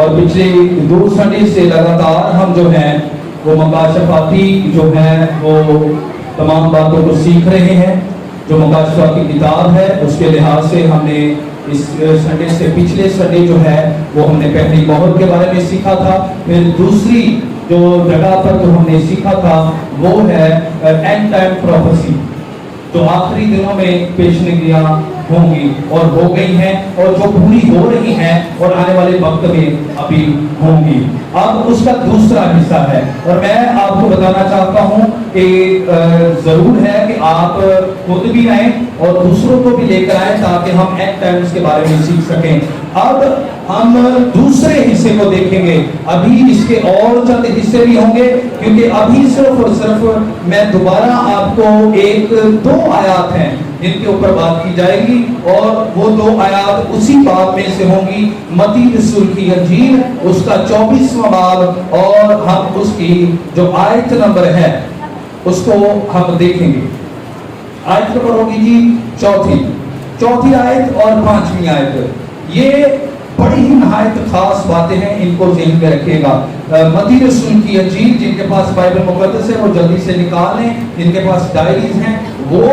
और पिछले 2 संडे से लगातार हम जो हैं वो मकाशफाती जो है वो तमाम बातों को सीख रहे हैं। जो मकाशफा की किताब है उसके लिहाज से हमने इस संडे से पिछले संडे जो है वो हमने पहली मोहर के बारे में सीखा था। फिर दूसरी जो जगह पर जो हमने सीखा था वो है एंड टाइम प्रोफेसी, जो आखिरी दिनों में पेशनगियां होंगी और हो गई हैं और जो पूरी हो रही हैं और आने वाले वक्त में अभी होंगी। अब उसका दूसरा हिस्सा है और मैं आपको बताना चाहता हूं कि जरूर है कि आप खुद भी आए और दूसरों को भी लेकर आए ताकि हम एंड टाइम्स के बारे में सीख सकें। अब हम दूसरे हिस्से को देखेंगे। अभी इसके और चंद हिस्से भी होंगे क्योंकि अभी सिर्फ और सिर्फ मैं दोबारा आपको 1-2 आयात हैं जिनके ऊपर बात की जाएगी और वो 2 आयात उसी बाब में से होंगी, मत्ती रसूल की इंजील उसका 24वां बाब, और हम उसकी जो आयत नंबर है उसको हम देखेंगे। आयत नंबर होगी जी चौथी आयत और 5वीं आयत। ये बड़ी ही नहायत खास बातें हैं, इनको ज़हन में रखिएगा। मत्ती रसूल की इंजील, जिनके पास बाइबल मुक़द्दस है वो जल्दी से निकाल लें, जिनके पास डायरीज हैं वो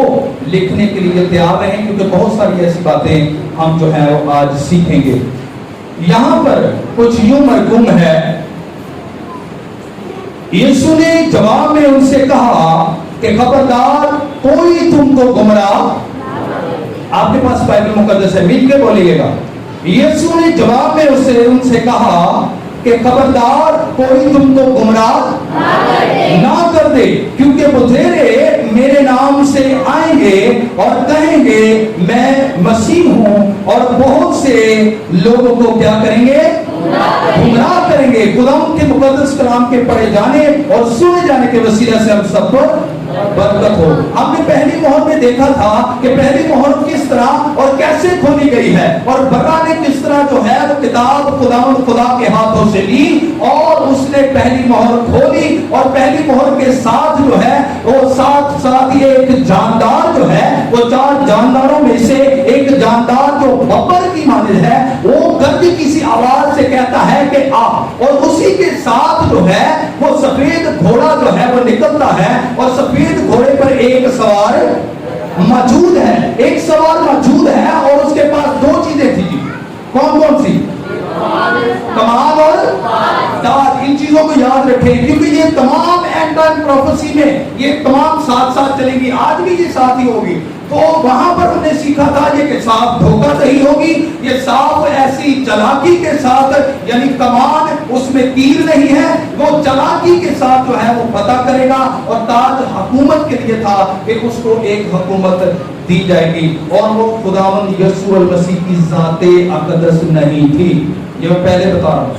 लिखने के लिए तैयार रहें क्योंकि बहुत सारी ऐसी बातें हम जो है वो आज सीखेंगे। यहाँ पर कुछ यूं मरकूम है, यीशु ने जवाब में उनसे कहा कि खबरदार कोई तुमको गुमराह, आपके पास बाइबल मुक़द्दस है मिल के बोलिएगा। यीशु ने जवाब में उनसे कहा कि खबरदार कोई तुमको गुमराह ना कर दे, क्योंकि बतेरे मेरे नाम से आएंगे और कहेंगे मैं मसीह हूं और बहुत से लोगों को क्या करेंगे, गुमराह करेंगे। खुदावंद के मुकद्दस कलाम के पढ़े जाने और सुने जाने के वसीले से हम सबको बरकत हो। हमने पहली मोहर में देखा था कि पहली मोहर किस तरह और कैसे खोली गई है और बर्रा ने किस तरह जो है वो किताब खुदावंद खुदा के हाथों से ली और उसने पहली मोहर खोली और पहली मोहर के साथ जो है वो साथ ही एक जानदार जो है वो 4 जानदारों में से एक जानदार जो बब्बर की मानिंद है वो गर्ज किसी आवाज से कहता है कि आ, और उसी के साथ जो है वो सफेद घोड़ा जो है वो निकलता है और सफेद घोड़े पर एक सवार मौजूद है, एक सवार मौजूद है और उसके पास 2 चीजें थी। कौन कौन सी? कमान और ताज। इन चीजों को याद रखें क्योंकि ये तमाम एंड टाइम प्रोफेसी में ये तमाम साथ चलेंगी, आज भी ये साथ ही होगी। तो वहां पर हमने सीखा था ये कि साफ धोखा नहीं होगी, ये साफ ऐसी चालाकी के साथ, यानी कमान उसमें तीर नहीं है, वो चालाकी के साथ जो है वो पता करेगा। और ताज हुकूमत के लिए था कि उसको एक हुकूमत दी जाएगी और वो खुदावंद यीशु मसीह की ज़ाते अक़दस नहीं थी। ये मैं पहले बता रहा हूँ,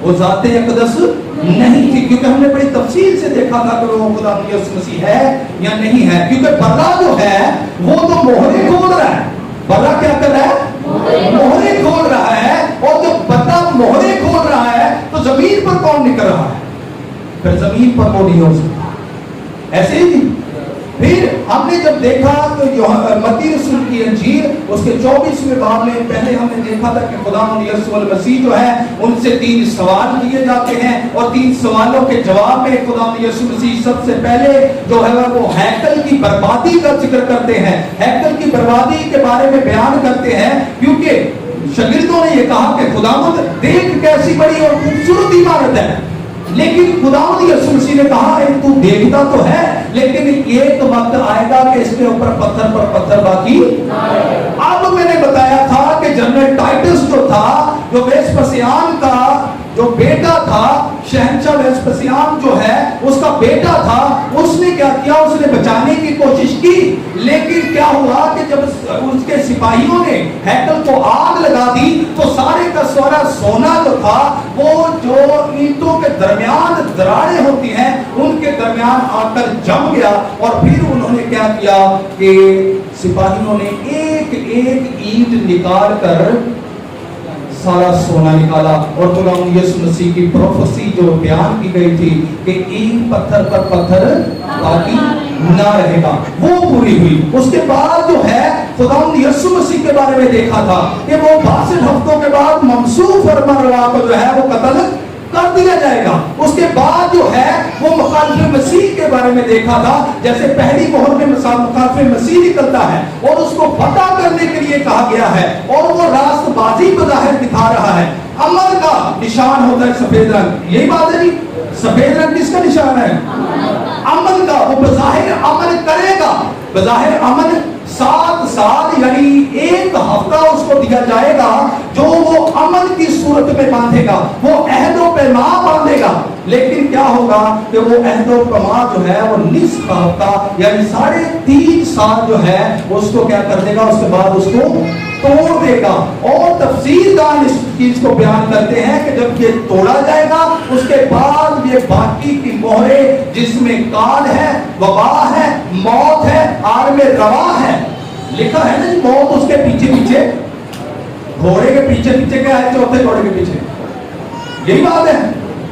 वो ज़ाते अक़दस नहीं थी क्योंकि हमने बड़ी तफसील से देखा था कि वो खुदावंद यीशु मसीह है या नहीं है। क्योंकि बर्रा जो है वो तो मोहरे खोल रहा है। बर्रा क्या कर रहा है? मोहरे खोल रहा है। और जब बर्रा मोहरे खोल रहा है तो जमीन पर कौन निकल रहा है? फिर जमीन पर वो नहीं हो सकता। ऐसे ही फिर हमने जब देखा तो मत्ती रसूल की इंजील उसके 24वें बाब में पहले हमने देखा था कि खुदावंद यीशु मसीह जो है उनसे 3 सवाल किए जाते हैं और 3 सवालों के जवाब में खुदावंद यीशु मसीह सबसे पहले जो है वो हैकल की बर्बादी का जिक्र करते हैं, हैकल की बर्बादी के बारे में बयान करते हैं। क्योंकि शागिर्दों ने ये कहा कि खुदावंद देख कैसी बड़ी और खूबसूरत इमारत है, लेकिन खुदावंद यीशु मसीह ने कहा तू देखता तो है लेकिन एक वक्त आएगा कि इसके ऊपर पत्थर पर पत्थर बाकी। अब मैंने बताया था कि जनरल टाइटस जो था, जो वेस्पसियान का जो बेटा था, शहंशाह वेस्पसियान जो है उसका बेटा था, उसने क्या किया, उसने बचाने की कोशिश की। लेकिन क्या हुआ कि जब उसके सिपाहियों ने हैकल को आग लगा दी तो सारे का सारा सोना जो था वो जो ईंटों के दरमियान दरारें होती हैं उनके दरमियान आकर जम गया। और फिर उन्होंने क्या किया कि सिपाहियों ने एक एक ईंट निकाल कर सारा सोना निकाला। और खुदावंद यीशु मसीह की प्रोफेसी जो बयान की गई थी कि एक पत्थर पर पत्थर बाकी نہ رہے گا، وہ پوری ہوئی۔ اس کے بعد جو ہے خداوند یسوع مسیح کے بارے میں دیکھا تھا کہ وہ 62 ہفتوں کے بعد ممسوح اور مروا کو جو ہے وہ قتل کر دیا جائے گا۔ اس کے بعد جو ہے وہ مخالف مسیح کے بارے میں دیکھا تھا، جیسے پہلی مہر میں مخالف مسیح نکلتا ہے اور اس کو فتح کرنے کے لیے کہا گیا ہے، اور وہ راست بازی بظاہر دکھا رہا ہے۔ عمل کا نشان ہوتا ہے سفید رنگ، یہی بات ہے جی۔ سفید رنگ کس کا نشان ہے؟ عمل کا۔ وہ بظاہر عمل کرے گا، بظاہر عمل 7 سال یعنی 1 ہفتہ اس کو دیا جائے گا جو وہ عمل کی صورت میں باندھے گا، وہ عہد و پیمان باندھے گا۔ لیکن کیا ہوگا کہ وہ عہد و پیمان جو ہے وہ نصف ہفتہ یعنی 3.5 سال جو ہے اس کو کیا کر دے گا، اس کے بعد اس کو توڑ دے گا۔ اور تفسیر دان اس چیز کو بیان کرتے ہیں کہ جب یہ توڑا جائے گا اس کے بعد یہ باقی کی مہریں جس میں کال ہے، وبا ہے، موت ہے، عالم روا ہے، لکھا ہے نا موت اس کے پیچھے پیچھے، گھوڑے کے پیچھے پیچھے کیا ہے، چوتھے گھوڑے کے پیچھے، یہی بات ہے۔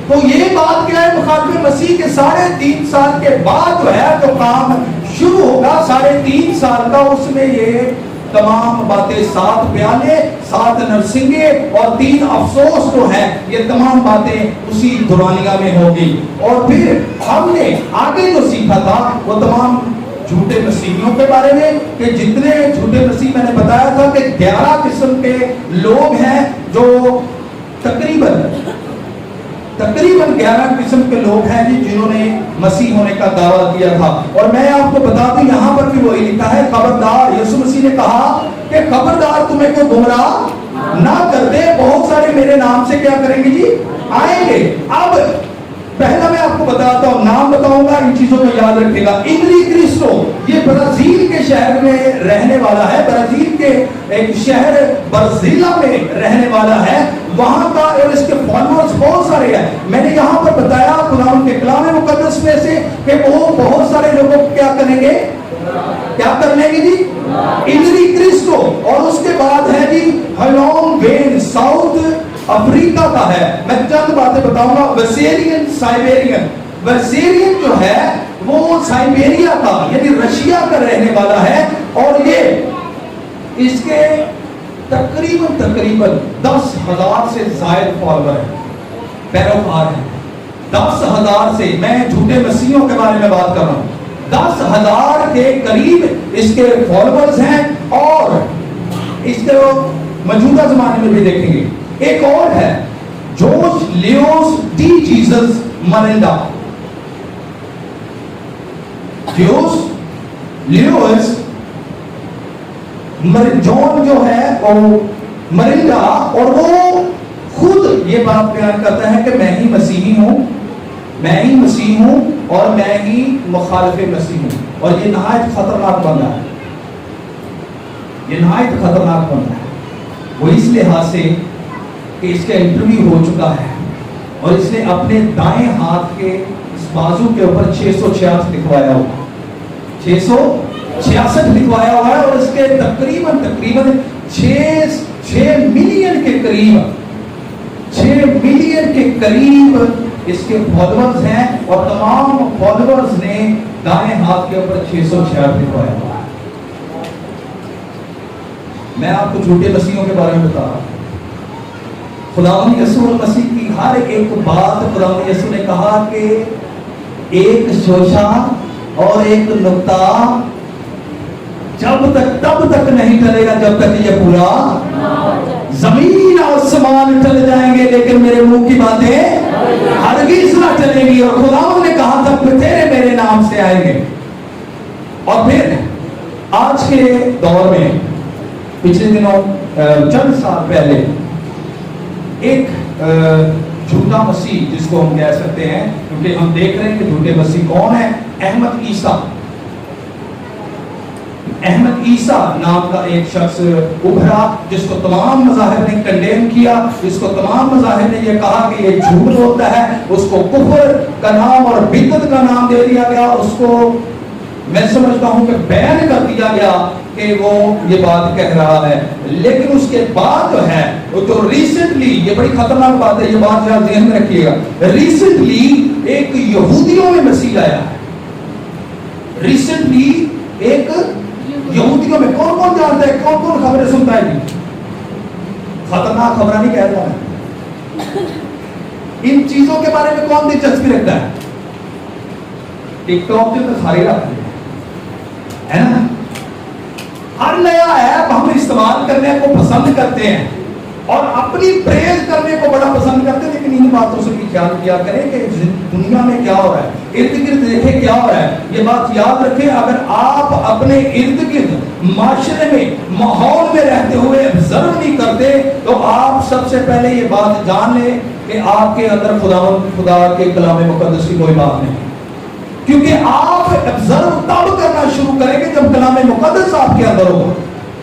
تو یہ بات کیا ہے، مخالف مسیح کے 3.5 سال کے بعد جو ہے جو کام شروع ہوگا 3.5 سال کا، اس میں یہ تمام باتیں 7 پیالے، 7 نرسنگے اور 3 افسوس جو ہے یہ تمام باتیں اسی دورانیہ میں ہوگی۔ اور پھر ہم نے آگے جو سیکھا تھا وہ تمام جھوٹے مسیحیوں کے بارے میں، کہ جتنے جھوٹے مسیح میں نے بتایا تھا کہ 11 قسم کے لوگ ہیں جو تقریباً 11 قسم کے لوگ ہیں جنہوں نے مسیح ہونے کا دعویٰ کیا تھا۔ اور میں آپ کو بتا دوں یہاں پر بھی وہی لکھا ہے، خبردار، یسوع مسیح نے کہا کہ خبردار تمہیں کوئی گمراہ نہ کر دے، بہت سارے میرے نام سے کیا کریں گے جی، آئیں گے۔ اب پہلا میں آپ کو بتاتا ہوں، نام بتاؤں گا، ان چیزوں کو یاد رکھے گا۔ انری کرسٹو یہ برازیل کے شہر میں رہنے والا ہے، برازیل کے ایک شہر برزیلا میں رہنے والا ہے، وہاں کا، اور اس کے فالوورز بہت سارے ہیں۔ میں نے یہاں پر بتایا خداوند کے کلام مقدس میں سے کہ وہ بہت سارے لوگوں کو کیا کریں گے، کیا کر لیں گے جی، انری کرسٹو۔ اور اس کے بعد ہے جی ہلونگ وین، ساؤتھ افریقہ کا ہے۔ میں چند باتیں بتاؤں گا۔ ویسیرین سائبیرین، ویسیرین جو ہے وہ سائبیریا کا یعنی رشیا کا رہنے والا ہے، اور یہ اس کے تقریباً 10,000 سے زائد فالوور ہیں، پیروکار ہیں۔ 10,000 سے، میں جھوٹے مسیحیوں کے بارے میں بات کر رہا ہوں، 10,000 کے قریب اس کے فالوورز ہیں، اور اس کے موجودہ زمانے میں بھی دیکھیں گے۔ ایک اور ہے جورج لیوس ڈی جیسس مرینڈا، جورج لیوس جون جو ہے وہ مرینڈا، اور وہ خود یہ بات بیان کرتا ہے کہ میں ہی مسیحی ہوں، میں ہی مسیح ہوں، اور میں ہی مخالف مسیح ہوں۔ اور یہ نہایت خطرناک بندہ ہے، یہ نہایت خطرناک بندہ ہے۔ وہ اس لحاظ سے کہ اس کا انٹرویو ہو چکا ہے، اور اس نے اپنے دائیں ہاتھ کے اس بازو کے اوپر 666 لکھوایا ہوا، 666 لکھوایا ہوا ہے، اور اس کے تقریباً 6 ملین کے قریب 6 ملین کے قریب اس کے فالوورز ہیں، اور تمام فالوورز نے دائیں ہاتھ کے اوپر 666 لکھوایا ہوا ہے۔ میں آپ کو جھوٹے مسیحوں کے بارے میں بتا رہا ہوں۔ خداوند یسوع مسیح کی ہر ایک بات خداوند یسوع نے کہا کہ ایک شوشہ اور ایک نقطہ تب تک نہیں ٹلے گا جب تک یہ پورا، زمین آسمان ٹل جائیں گے لیکن میرے منہ کی باتیں ہرگز نہ چلیں گی۔ اور خداوند نے کہا تھا کہ تیرے میرے نام سے آئیں گے۔ اور پھر آج کے دور میں، پچھلے دنوں چند سال پہلے ایک جھوٹا مسیح جس کو ہم کہہ سکتے ہیں، کیونکہ ہم دیکھ رہے ہیں کہ جھوٹے مسیح کون ہیں، احمد عیسیٰ نام کا ایک شخص ابھرا، جس کو تمام مذاہب نے کنڈیم کیا، جس کو تمام مذاہب نے یہ کہا کہ یہ جھوٹ ہوتا ہے، اس کو کفر کا نام اور بدعت کا نام دے دیا گیا، اس کو میں سمجھتا ہوں کہ بیان کر دیا گیا کہ وہ یہ بات کہہ رہا ہے۔ لیکن اس کے بعد جو ہے وہ جو ریسنٹلی، یہ بڑی خطرناک بات ہے، یہ بات ذرا ذہن میں رکھیے گا، ریسنٹلی ایک یہودیوں میں مسیح آیا ہے، रिसेंटली एक यहूदियों में कौन कौन जानता है, कौन कौन खबरें सुनता है जी? खतरनाक खबर नहीं कह रहा है, इन चीजों के बारे में कौन दिलचस्पी रखता है? टिकटॉक पे तो सारे रखते है ना। हर नया ऐप हम इस्तेमाल करने को पसंद करते हैं और अपनी प्रेज करने को बड़ा पसंद करते हैं, लेकिन इन बातों से भी ख्याल किया करें कि दुनिया में क्या हो रहा है, इर्द गिर्द देखें क्या हो रहा है। ये बात याद रखें, अगर आप अपने इर्द गिर्द माशरे में माहौल में रहते हुए ऑब्जर्व नहीं करते तो आप सबसे पहले ये बात जान लें कि आपके अंदर खुदा के कलाम मुकद्दस की कोई बात नहीं, क्योंकि आप ऑब्जर्व तब करना शुरू करेंगे जब कलाम मुकद्दस आपके अंदर होगा,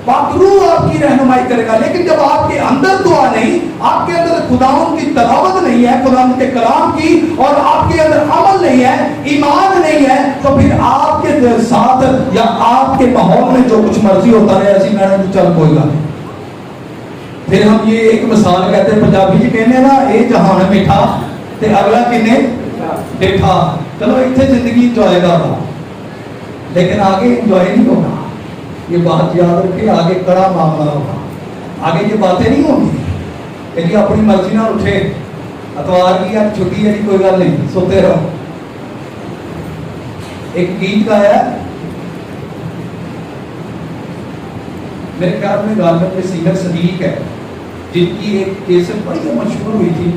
पाक रूह आपकी रहनुमाई करेगा। लेकिन जब आपके अंदर दुआ नहीं, आपके अंदर खुदावंद की तलावत नहीं है, खुदावंद के कलाम की, और आपके अंदर अमल नहीं है, ईमान नहीं है, तो फिर आपके साथ या आपके माहौल में जो कुछ मर्जी होता है ऐसी मैंने तो चल कोई बात। फिर हम ये एक मिसाल कहते हैं, पंजाबी जी कहने ना, ये जहान मीठा ते अगला किन्ने देखा। चलो इतने जिंदगी इंजॉय कर रहा, लेकिन आगे इंजॉय नहीं होगा। ये बात याद रखिए, आगे कड़ा मामला होगा, आगे ये बातें नहीं होंगी कि अपनी मर्जी ना उठे, अतवार की या छुट्टी है, कोई गल नहीं, सोते रहो। एक गीत गाया मेरे ख्याल में गालमन में सिंगर सदीक है, जिनकी एक केसर बड़ी मशहूर हुई थी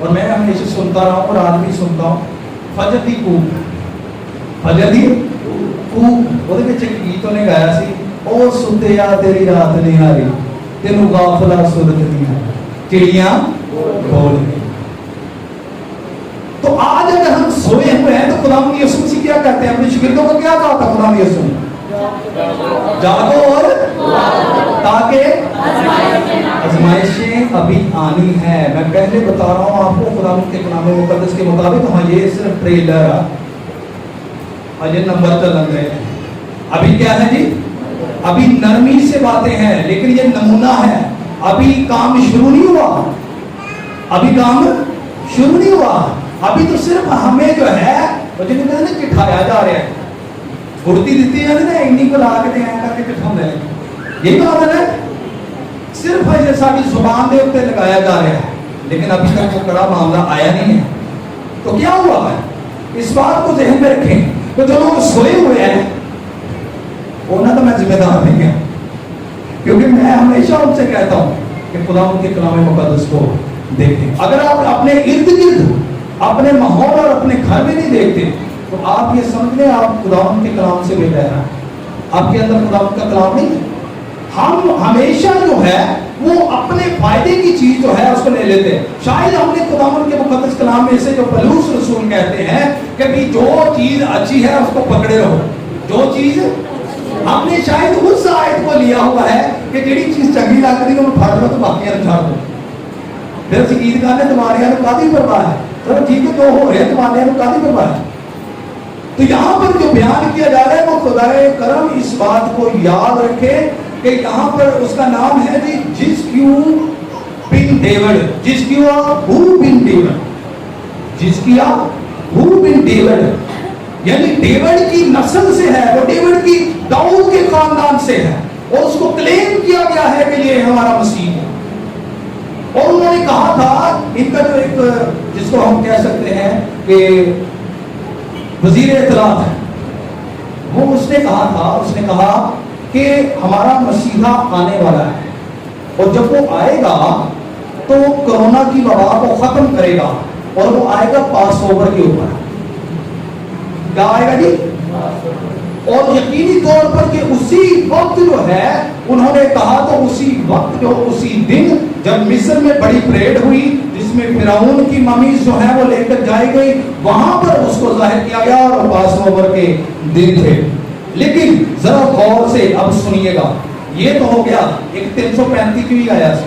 और मैं हमेशा सुनता रहा हूँ और आज भी सुनता हूँ, फजर दी कूक, फजर दी कूक। ਉਹਦੇ ਵਿੱਚ ਇੱਕ ਗੀਤ ਉਹਨੇ ਗਾਇਆ ਸੀ, ओ सुतिया तेरी रात नहीं आ रही, तेनू गाफला सुरत दिया चिड़िया बोल गई। तो आज अगर हम सोए हुए हैं तो खुदावंद यीशु मसीह क्या कहते हैं, अपने शागिर्दों को क्या कहा था खुदावंद यीशु, जागो और ताकि आजमाइशें अभी आनी है। मैं पहले बता रहा हूँ आपको, खुदावंद के कलाम मुकद्दस के मुताबिक, हाँ ये सिर्फ ट्रेलर, अजय नंबर चल रहे हैं, अभी क्या है जी, अभी नरमी से बातें हैं, लेकिन ये नमूना है, अभी काम शुरू नहीं हुआ, अभी काम शुरू नहीं हुआ, अभी तो सिर्फ हमें जो है जिन्हें कहते हैं चिठाया जा रहा है, गुड़ती दी है ना, इन्हीं को ला के करके चिठाते हैं, यही बात है ना, सिर्फ ये सारी जुबान के उत्ते लगाया जा रहा है, लेकिन अभी तक वो कड़ा मामला आया नहीं है। तो क्या हुआ है, इस बात को ज़हन में रखें। तो जो लोग सोए हुए हैं उन्हें तो मैं जिम्मेदार नहीं है, क्योंकि मैं हमेशा उनसे कहता हूँ कि खुदा उनके कलाम मुकद्दस को देखें। अगर आप अपने इर्द गिर्द, अपने माहौल और अपने घर में नहीं देखते तो आप ये समझ लें आप खुदा के कलाम से बेगैर हैं, आपके अंदर खुदा का कलाम नहीं है। हम हमेशा जो है वो अपने फायदे की चीज जो है उसको ले लेते हैं। शायद हमने खुदावंद के मुकद्दस कलाम में से जो पलूस रसूल कहते हैं कि भी जो चीज अच्छी है उसको पकड़े रहो, जो चीज हमने शायद उस आयत को लिया हुआ है कि जेड़ी चीज चंगी लग रही है वो फड़ लो तो बाकी छाड़ दो। फिर असं गीत गाने तुम्हारे कादी परवाह है, चलो ठीक है, तो हो रहे तुम्हारे कादी परवाह है। तो यहाँ पर जो बयान किया जा रहा है वो खुदाए करम इस बात को याद रखे कि यहाँ पर उसका नाम है जी जिसक्यू बिन डेविड, जिसक्यू हु बिन डेविड, जिसकिया हु बिन डेविड, यानी डेविड की नस्ल से है, वो डेविड की दाऊद के खानदान से है और उसको क्लेम किया गया है कि ये हमारा मसीह है। और उन्होंने कहा था, इनका जो एक जिसको हम कह सकते हैं कि वजीर इत्तलात है, वो उसने कहा था, उसने कहा कि हमारा मसीहा आने वाला है और जब वो आएगा तो कोरोना की वबा को खत्म करेगा और वो आएगा पास ओवर के ऊपर। क्या आएगा जी? और यकीनी तौर पर कि उसी वक्त जो है उन्होंने कहा, तो उसी वक्त जो उसी दिन जब मिस्र में बड़ी परेड हुई जिसमें फिरौन की ममीज जो है वो लेकर जाई गई, वहां पर उसको जाहिर किया गया और पास ओवर के दिन थे। लेकिन जरा गौर से अब सुनिएगा, ये तो हो गया एक 335 भी आया था,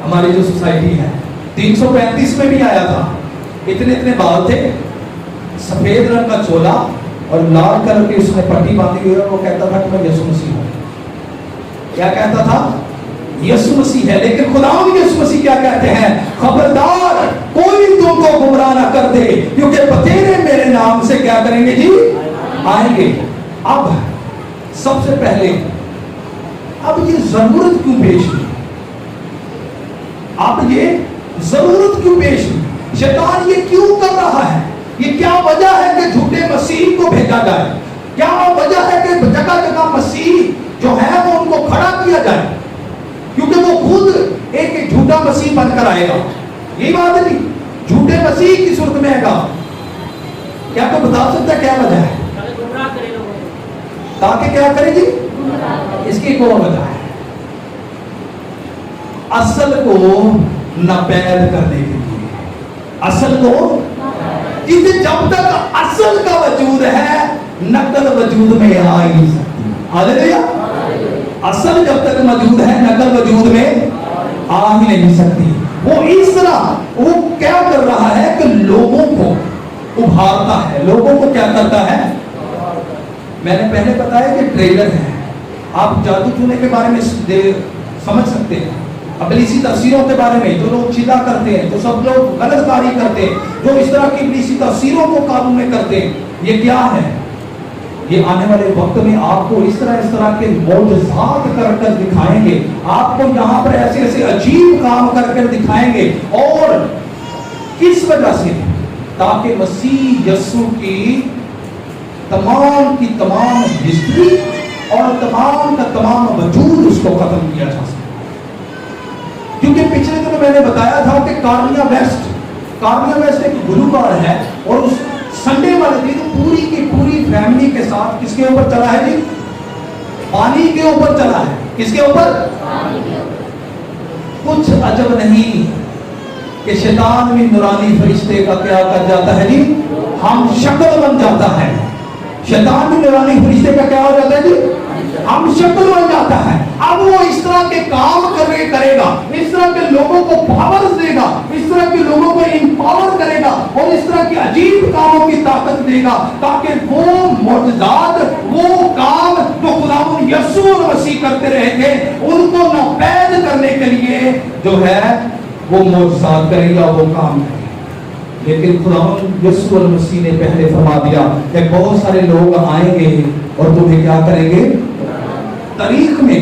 हमारी जो सोसाइटी है 335 में भी आया था, इतने इतने बाल थे, सफेद रंग का चोला और लाल कलर की उसने पट्टी बांधी हुई और वो कहता था कि मैं यीशु मसीह हूं। क्या कहता था? यीशु मसीह है। लेकिन खुदावंद यीशु मसीह क्या कहते हैं? खबरदार कोई तुमको गुमराह ना कर दे, क्योंकि बतेरे मेरे नाम से क्या करेंगे जी? آئیں گے. اب سب سے پہلے اب یہ ضرورت کیوں پیش ہوئی؟ اب یہ ضرورت کیوں پیش ہوئی؟ شیطان یہ کیوں کر رہا ہے؟ یہ کیا وجہ ہے کہ جھوٹے مسیح کو بھیجا جائے؟ کیا وجہ ہے کہ جگہ جگہ مسیح جو ہے وہ ان کو کھڑا کیا جائے؟ کیونکہ وہ خود ایک جھوٹا مسیح بن کر آئے گا. یہی بات ہے نہیں؟ جھوٹے مسیح کی صورت میں آئے گا. کیا تو بتا سکتا ہے کیا وجہ ہے؟ تاکہ کیا کرے گی؟ اس کی کوئی وجہ ہے. اصل کو ناپید کرنے کے لیے. اصل کو کیونکہ جب تک اصل کا وجود ہے نقل وجود میں آ ہی نہیں سکتی. ہاللیلویا. اصل جب تک موجود ہے نقل وجود میں آ ہی نہیں سکتی. وہ اس طرح وہ کیا کر رہا ہے کہ لوگوں کو ابھارتا ہے. لوگوں کو کیا کرتا ہے؟ میں نے پہلے بتایا کہ ٹریلر ہے. آپ جادو ٹونے کے بارے میں سمجھ سکتے ہیں. ابلیسی تفسیروں کے بارے میں جو لوگ چیدہ کرتے ہیں، جو سب لوگ غلط کاری کرتے ہیں، جو اس طرح کی ابلیسی تفسیروں کو قابو میں کرتے ہیں، یہ کیا ہے؟ یہ آنے والے وقت میں آپ کو اس طرح کے معجزات کر دکھائیں گے. آپ کو یہاں پر ایسے ایسے عجیب کام کر دکھائیں گے. اور کس وجہ سے؟ تاکہ مسیح یسوع کی تمام تمام ہسٹری اور تمام کا تمام وجود اس کو ختم کیا جا سکے. کیونکہ پچھلے دنوں میں نے بتایا تھا کہ کارنیا ویسٹ ایک گلوکار ہے اور اس سنڈے والے دن پوری کی پوری فیملی کے ساتھ کس کے اوپر چلا ہے جی؟ پانی کے اوپر چلا ہے. کس کے اوپر؟ کچھ عجب نہیں کہ شیطان بھی نورانی فرشتے کا کیا کر جاتا ہے جی؟ ہم شکل بن جاتا ہے. شیطان بھی نورانی فرشتے کا کیا ہو جاتا ہے جی؟ ہم شکل بن جاتا ہے. اب وہ اس طرح کے کام کرے گا، اس طرح کے لوگوں کو پاورز دے گا، اس طرح کے لوگوں کو امپاور کرے گا اور اس طرح کے عجیب کاموں کی طاقت دے گا تاکہ وہ معجزات، وہ کام جو خداوند یسوع مسیح کرتے رہے تھے ان کو ناپید کرنے کے لیے جو ہے وہ معجزات کرے گا، وہ کام کرے گا. لیکن خداوند یسوع مسیح نے پہلے فرما دیا کہ بہت سارے لوگ آئیں گے اور تمہیں کیا کریں گے؟ تاریخ میں.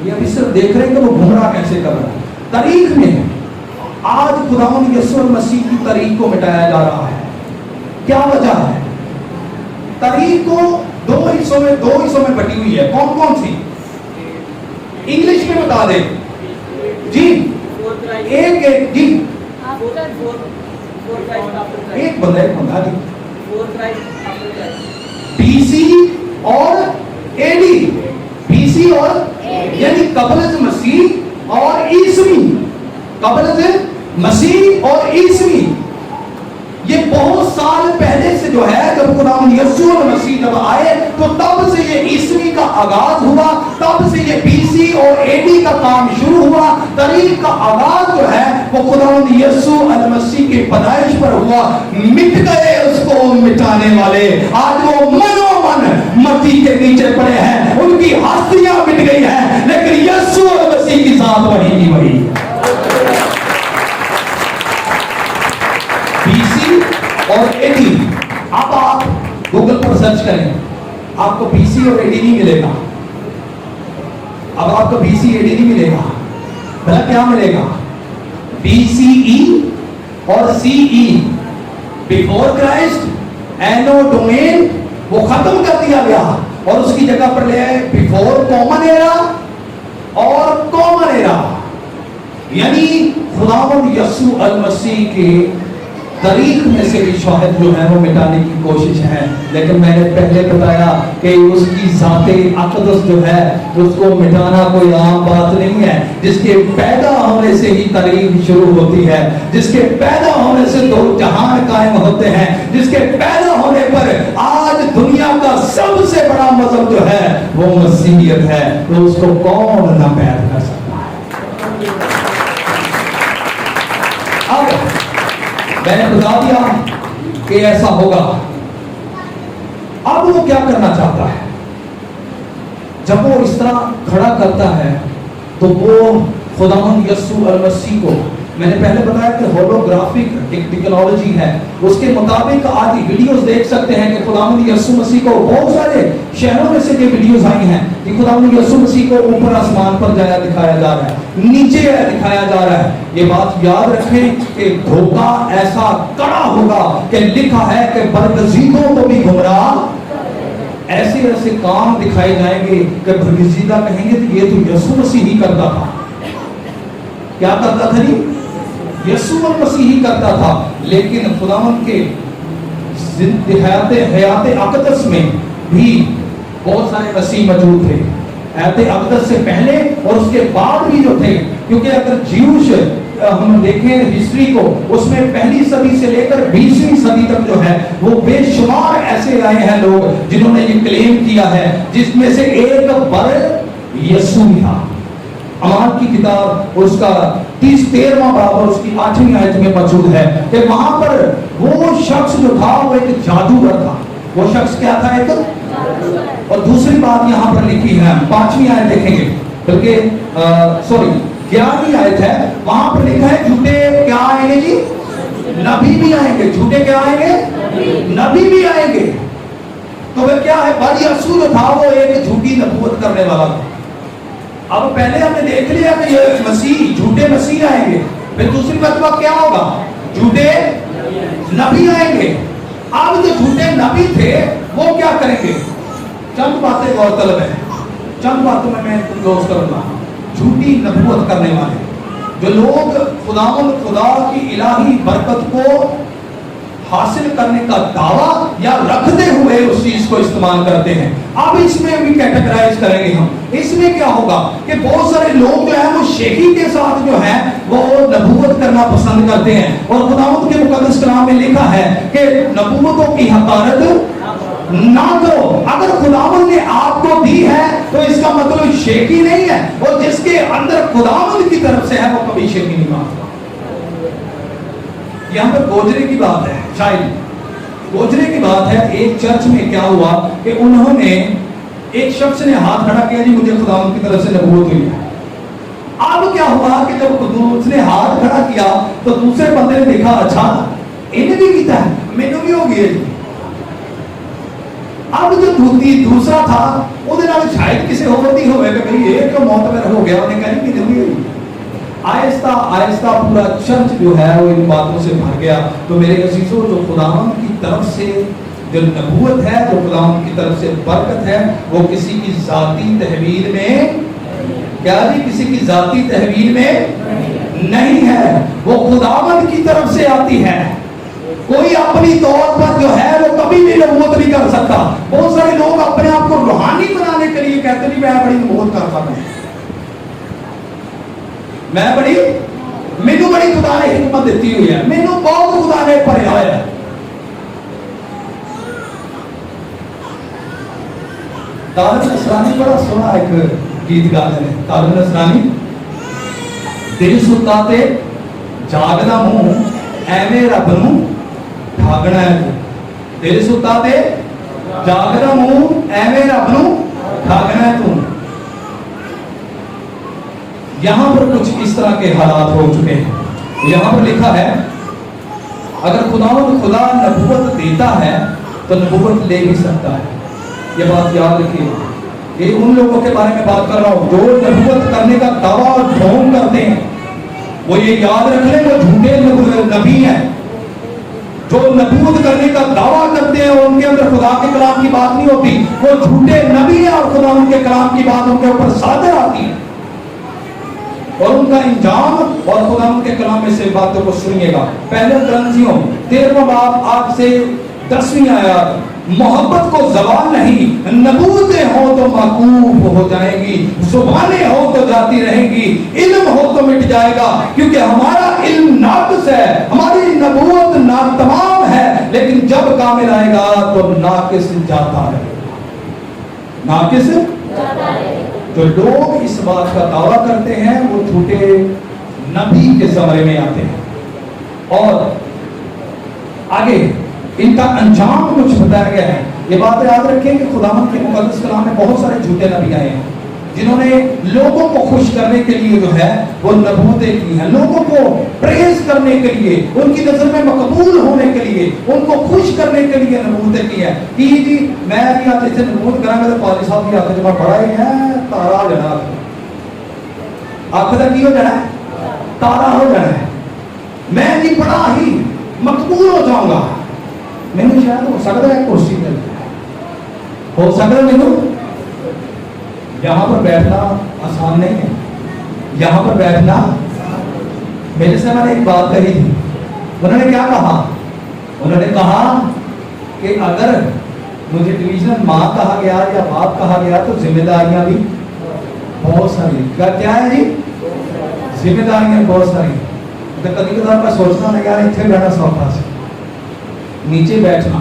یہ ابھی صرف دیکھ رہے ہیں کہ وہ گمراہ کیسے کر رہا ہے. تاریخ میں آج خداوند یسوع مسیح کی تاریخ کو مٹایا جا رہا ہے. کیا وجہ ہے؟ تاریخ کو دو حصوں میں بٹی ہوئی ہے. کون کون سی؟ انگلش میں بتا دیں جی. ایک جی ایک بندہ جی بی سی اور اے ڈی. بی سی اور یعنی قبل از مسیح اور عیسوی. قبل از مسیح اور عیسوی. یہ بہت سال پہلے سے جو ہے جب خداوند یسوع مسیح جب آئے تو تب سے یہ عیسوی کا آغاز ہوا. تب سے یہ بی سی اور اے ڈی کا کام شروع ہوا. تاریخ کا آغاز جو ہے وہ خداوند یسوع مسیح کی پیدائش پر ہوا. مٹ گئے اس کو مٹانے والے. آج وہ منو من مٹی کے نیچے پڑے ہیں. ان کی ہستیاں مٹ گئی ہیں لیکن یسوع مسیح کی ذات وہی کی وہی. اور اے ڈی. اب آپ گوگل پر سرچ کریں آپ کو بی سی اور اے ڈی نہیں ملے گا. اب آپ کو بی سی اے ڈی نہیں ملے گا. بھلا کیا ملے گا؟ بی سی ای اور سی ای. بیفور کرائسٹ اینو ڈومین وہ ختم کر دیا گیا اور اس کی جگہ پر لے آئے بیفور کامن ایرا اور کامن ایرا. یعنی خداوند یسوع المسیح کے تاریخ میں سے بھی شاہد جو ہے وہ مٹانے کی کوشش ہے. لیکن میں نے پہلے بتایا کہ اس کی ذات اقدس جو ہے اس کو مٹانا کوئی عام بات نہیں ہے. جس کے پیدا ہونے سے ہی تاریخ شروع ہوتی ہے. جس کے پیدا ہونے سے دو جہان قائم ہوتے ہیں. جس کے پیدا ہونے پر آج دنیا کا سب سے بڑا مذہب جو ہے وہ مسیحیت ہے. تو اس کو کون نہ پیدا کر سکتا ہے؟ اب میں نے بتا دیا کہ ایسا ہوگا. اب وہ کیا کرنا چاہتا ہے؟ جب وہ اس طرح کھڑا کرتا ہے تو وہ خداوند یسوع المسیح کو میں نے پہلے بتایا کہ ہولوگرافک ایک ٹیکنالوجی ہے، اس کے مطابق آج ویڈیوز دیکھ سکتے ہیں کہ خداوند یسوع مسیح کو بہت سارے شہروں میں سے یہ ویڈیوز آئی ہیں کہ خداوند یسوع مسیح کو اوپر آسمان پر جایا دکھایا جا رہا ہے، نیچے دکھایا جا رہا ہے۔ یہ بات یاد رکھیں کہ دھوکہ ایسا کڑا ہوگا کہ لکھا ہے کہ برگزیدوں کو بھی گمراہ ایسے ایسے کام دکھائے جائیں گے کہ برگزیدہ کہیں گے تو یہ تو یسوع مسیح ہی کرتا تھا۔ کیا کرتا تھا جی؟ یسوع مسیح ہی کرتا تھا۔ لیکن خداوند کے حیات اقدس میں بھی بہت سارے مسیح موجود تھے، حیات اقدس سے پہلے اور اس کے بعد بھی جو تھے، کیونکہ اگر جیوش ہم دیکھیں ہسٹری کو، اس میں پہلی صدی سے لے کر 20ویں صدی تک جو ہے وہ بے شمار ایسے آئے ہیں لوگ جنہوں نے یہ کلیم کیا ہے، جس میں سے ایک بر یسوع تھا۔ اعمال کی کتاب اس کا 13واں باب اور اس کی 8ویں آیت میں موجود ہے کہ وہاں پر وہ شخص جو تھا وہ ایک جادوگر تھا۔ وہ شخص کیا تھا؟ ایک جادوگر۔ اور دوسری بات یہاں پر لکھی ہے، 5ویں آیت دیکھیں گے، بلکہ 11ویں آیت ہے، وہاں پر لکھا ہے جھوٹے کیا آئیں گے جی؟ نبی بھی آئیں گے۔ جھوٹے کیا آئیں گے؟ نبی بھی آئیں گے۔ تو وہ کیا ہے؟ بر یسوع جو تھا وہ ایک جھوٹی نبوت کرنے والا تھا۔ اب پہلے ہم نے دیکھ لیا کہ یہ مسیح، جھوٹے مسیح آئیں گے، پھر دوسری مرتبہ کیا ہوگا؟ جھوٹے نبی آئیں گے۔ اب جو جھوٹے نبی تھے وہ کیا کریں گے؟ چند باتیں غور طلب ہیں، چند باتوں میں کلوز کروں گا۔ جھوٹی نبوت کرنے والے جو لوگ خدا کی الہی برکت کو حاصل کرنے کا دعویٰ یا رکھتے ہوئے اس چیز کو استعمال کرتے ہیں۔ اب اس میں بھی کیٹیگرائز کریں گے ہم۔ اس میں کیا ہوگا کہ بہت سارے لوگ جو ہیں وہ شیخی کے ساتھ جو ہیں وہ نبوت کرنا پسند کرتے ہیں، اور خداوند کے مقدس کلام میں لکھا ہے کہ نبوتوں کی حقارت نہ کرو۔ اگر خداوند نے آپ کو دی ہے تو اس کا مطلب شیخی نہیں ہے، اور جس کے اندر خداوند کی طرف سے ہے وہ کبھی شیخی نہیں مانگتا۔ یہاں پر گوجرے کی بات ہے، شاید گوجرے کی بات ہے۔ ایک چرچ میں کیا ہوا کہ انہوں نے، ایک شخص نے ہاتھ کھڑا کیا جی مجھے خداوند کی طرف سے نبوت ہوئی ہے۔ اب کیا ہوا کہ جب اس نے ہاتھ کھڑا کیا تو دوسرے بندے نے دیکھا اچھا انہیں بھی کیتا ہے، مینوں بھی ہو گئی ہے۔ اب جو دوسرا تھا وہ شاید کسی اور دی ہوئے کہ بھئی یہ کیوں معتبر ہو گیا، انہیں کہا کہ نہیں ہوئی۔ آہستہ آہستہ پورا چرچ جو ہے وہ ان باتوں سے بھر گیا۔ تو میرے عزیزوں، جو خداوند کی طرف سے جو نبوت ہے، جو خداوند کی طرف سے برکت ہے، وہ کسی کی ذاتی تحویل میں، کیا جی، کسی کی ذاتی تحویل میں نہیں ہے، وہ خداوند کی طرف سے آتی ہے۔ کوئی اپنی طور پر جو ہے وہ کبھی بھی نبوت نہیں کر سکتا۔ بہت سارے لوگ اپنے آپ کو روحانی بنانے کے لیے کہتے ہیں میں بڑی نبوت کر سکتا ہوں، مینوں بڑی خدا نے حکمت دیتی ہوئی ہے، مینوں بہت خدا نے پڑھایا ہے۔ طالب نصرانی بڑا سونا ایک گیت گاتے ہیں، طالب نصرانی، دل ستا تے جاگدا منہ ایویں رب نوں بھاگنا ہے تو، دل ستا تے جاگدا منہ ایویں رب نوں بھاگنا ہے تو۔ یہاں پر کچھ اس طرح کے حالات ہو چکے ہیں۔ یہاں پر لکھا ہے اگر خدا نبوت دیتا ہے تو نبوت لے بھی سکتا ہے۔ یہ بات یاد رکھیے، یہ ان لوگوں کے بارے میں بات کر رہا ہوں جو نبوت کرنے کا دعویٰ اور ڈھونگ کرتے ہیں۔ وہ یہ یاد رکھ لیں وہ جھوٹے نبی ہیں۔ جو نبوت کرنے کا دعویٰ کرتے ہیں ان کے اندر خدا کے کلام کی بات نہیں ہوتی، وہ جھوٹے نبی ہیں، اور خدا ان کے کلام کی بات ان کے اوپر صادر آتی ہے اور ان کا انجام، اور خدا ان کے کلام میں سے باتوں کو سنیے گا۔ پہلے کرنتھیوں 13واں باب 8 سے 10ویں آیات، محبت کو زوال نہیں، نبوتیں ہوں تو معقوف ہو جائیں گی، زبانیں ہوں تو جاتی رہیں گی، علم ہو تو مٹ جائے گا، کیونکہ ہمارا علم ناقص ہے، ہماری نبوت ناتمام ہے، لیکن جب کامل آئے گا تو ناقص جاتا ہے، ناقص جاتا ہے۔ جو لوگ اس بات کا دعویٰ کرتے ہیں وہ جھوٹے نبی کے زمرے میں آتے ہیں، اور آگے ان کا انجام کچھ بتایا گیا ہے۔ یہ بات یاد رکھیں کہ خداوند کے مقدس کلام میں بہت سارے جھوٹے نبی آئے ہیں जिन्होंने लोगों को खुश करने के लिए जो है वो नबूवतें की हैं, लोगों को प्रेज करने के लिए, उनकी नजर में मकबूल होने के लिए, उनको खुश करने के लिए नबूवतें की है। कि जी मैं भी आज इसे नबूवत करांगा तो पाली साहब की आखिर जमा बड़ा ही है तारा हो जाना, आखिर की हो जाना है तारा हो जाना है, मैं जी बड़ा ही मकबूल हो जाऊंगा। मैंने शायद हो सकता है कुर्सी मिल जाए, हो सकता है मैनू यहाँ पर बैठना आसान नहीं है, यहाँ पर बैठना। मेरे से मैंने एक बात कही थी, उन्होंने क्या कहा, उन्होंने कहा कि अगर मुझे डिवीजन माँ कहा गया या बाप कहा गया तो जिम्मेदारियां भी बहुत सारी। क्या है जी, जिम्मेदारियां बहुत सारी। तो कभी कदार मैं सोचता हूँ यार इतने बैठना सौखा से नीचे बैठना,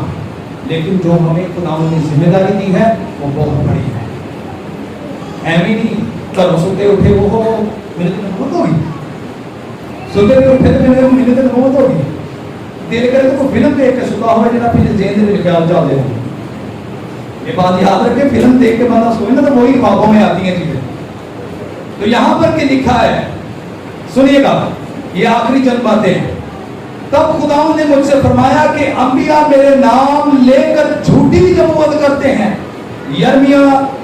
लेकिन जो हमें खुदा ने जिम्मेदारी दी है वो बहुत बड़ी है। एवं नहीं करो सोते उठे वो हो मेरे तो नबूवत होगी, सोते उठे तो मेरे तो नबूवत होगी। दिल करे तो फिल्म देख के सुता हुआ जरा फिर जेल में ख्याल चल दे। ये बात याद रखे, फिल्म देख के बंदा सोए ना तो वही ख्वाबों में आती हैं चीजें। तो यहाँ पर क्या लिखा है सुनिएगा, ये आखिरी चंद बातें हैं। तब खुदा ने मुझसे फरमाया कि अंबिया मेरे नाम लेकर झूठी नबूवत करते हैं। यिर्मयाह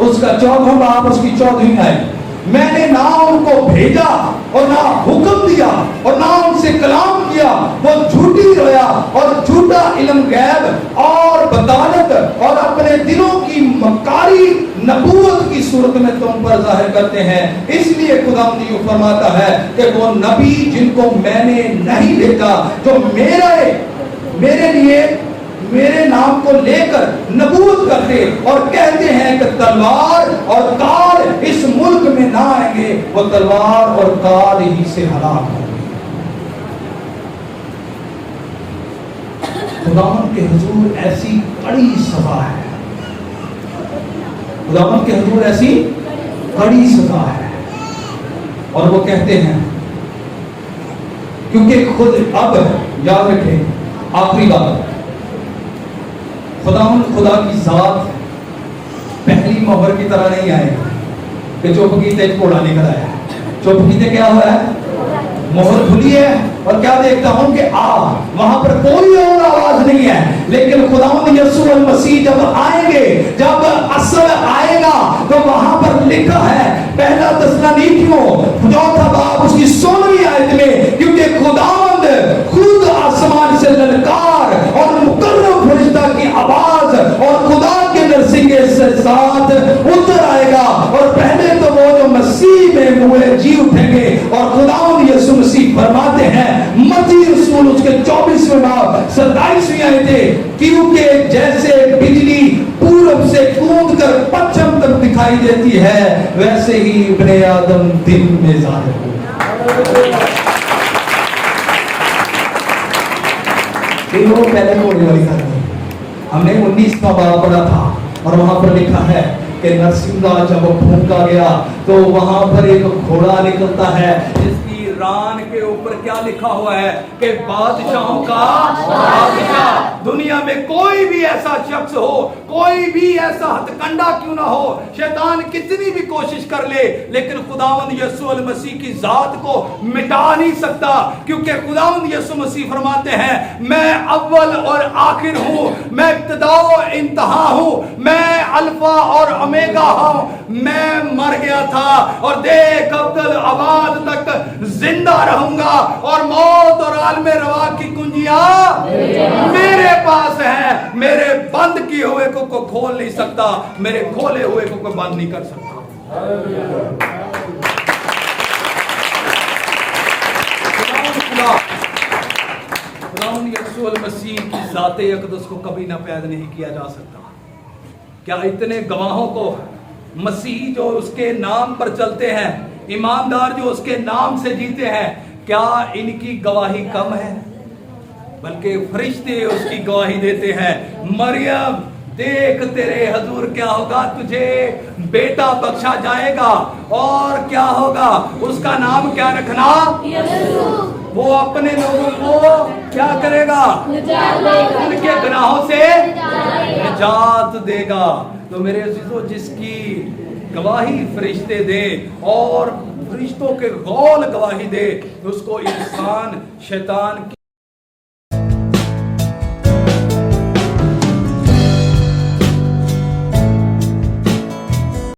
उसका 14वां बाब उसकी 14वीं आयत। मैंने ना उनको भेजा और ना हुक्म दिया और ना उनसे कलाम किया, वो झूठी रोया और झूठा इल्म गैब और बदालत और अपने दिलों की मकारी नबूवत की सूरत में तुम पर जाहिर करते हैं। इसलिए खुदा यूं फरमाता है कि वो नबी जिनको मैंने नहीं भेजा, जो मेरे लिए मेरे नाम को लेकर नबूवत करते और कहते हैं कि तलवार और काल इस मुल्क में ना आएंगे, वो तलवार और काल ही से हलाक होंगे। खुदावंद के हुजूर ऐसी कड़ी सजा है, खुदावंद के हुजूर ऐसी कड़ी सजा है। और वो कहते हैं क्योंकि खुद अब याद रखें आखिरी बात, खुदा की जात पहली मोहर की तरह नहीं आएगी कि चुप कीते घोड़ा निकल आया। चुप कीते क्या हुआ है, मोहर खुली है और क्या देखता हूं कि वहां पर कोई और आवाज नहीं है, लेकिन खुदावंद यीशु मसीह जब आएंगे, जब असल आएगा तो वहां पर लिखा है पहला थिस्सलुनीकियों 4वां बाब उसकी 16वीं आयत में, क्योंकि खुदावंद खुद आसमान से ललकार और मुकर्रम फरिश्ता की आवाज और खुदा के नरसिंगे से साथ उतर आएगा और पहले तो वो जो मसीह में हुए जी उठेंगे। और खुदावंद यीशु मसीह फरमाते हैं मत्ती रसूल उसके 24वें बाब 27वीं आयत, क्योंकि जैसे बिजली पूरब से कूद कर पश्चिम तक दिखाई देती है, वैसे ही इब्ने आदम दिन में ज़ाहिर होगा। वो पहले होने वाली कहानी हमने 19वां बाब पढ़ा था और वहां पर लिखा है कि नरसिंगा जब फूंका गया तो वहां पर एक घोड़ा निकलता है जिसकी रान के ऊपर क्या लिखा हुआ है कि बादशाहों का बादशाह। दुनिया में कोई भी ऐसा शख्स हो, कोई भी ऐसा हथकंडा क्यों ना हो, शैतान कितनी भी कोशिश कर ले, लेकिन खुदावंद यीशु मसीह की जात को मिटा नहीं सकता, क्योंकि खुदावंद यीशु मसीह फरमाते हैं मैं अव्वल और आखिर हूं, मैं इब्तिदा और इंतहा हूं, मैं अल्फा और ओमेगा हूं। मैं मर गया था और देख अब्दुल आबाद तक जिंदा रहूंगा और मौत और आलमे रवा की कुंजियां मेरे पास है। मेरे बंद किए हुए को कोई खोल नहीं सकता, मेरे खोले हुए को कोई बंद नहीं कर सकता। यीशु मसीह की ज़ाते अक़दस को कभी ना पैदा नहीं किया जा सकता। क्या इतने गवाहों को मसीह जो उसके नाम पर चलते हैं, ईमानदार जो उसके नाम से जीते हैं, क्या इनकी गवाही कम है? बल्कि फरिश्ते उसकी गवाही देते हैं, मरियम देख तेरे हजूर क्या होगा, तुझे बेटा बख्शा जाएगा और क्या होगा, उसका नाम क्या रखना, वो अपने लोगों को क्या करेगा, उनके गुनाहों से निजात देगा। تو میرے عزیزو جس کی گواہی فرشتے دے اور فرشتوں کے قول گواہی دے، اس کو انسان شیطان کی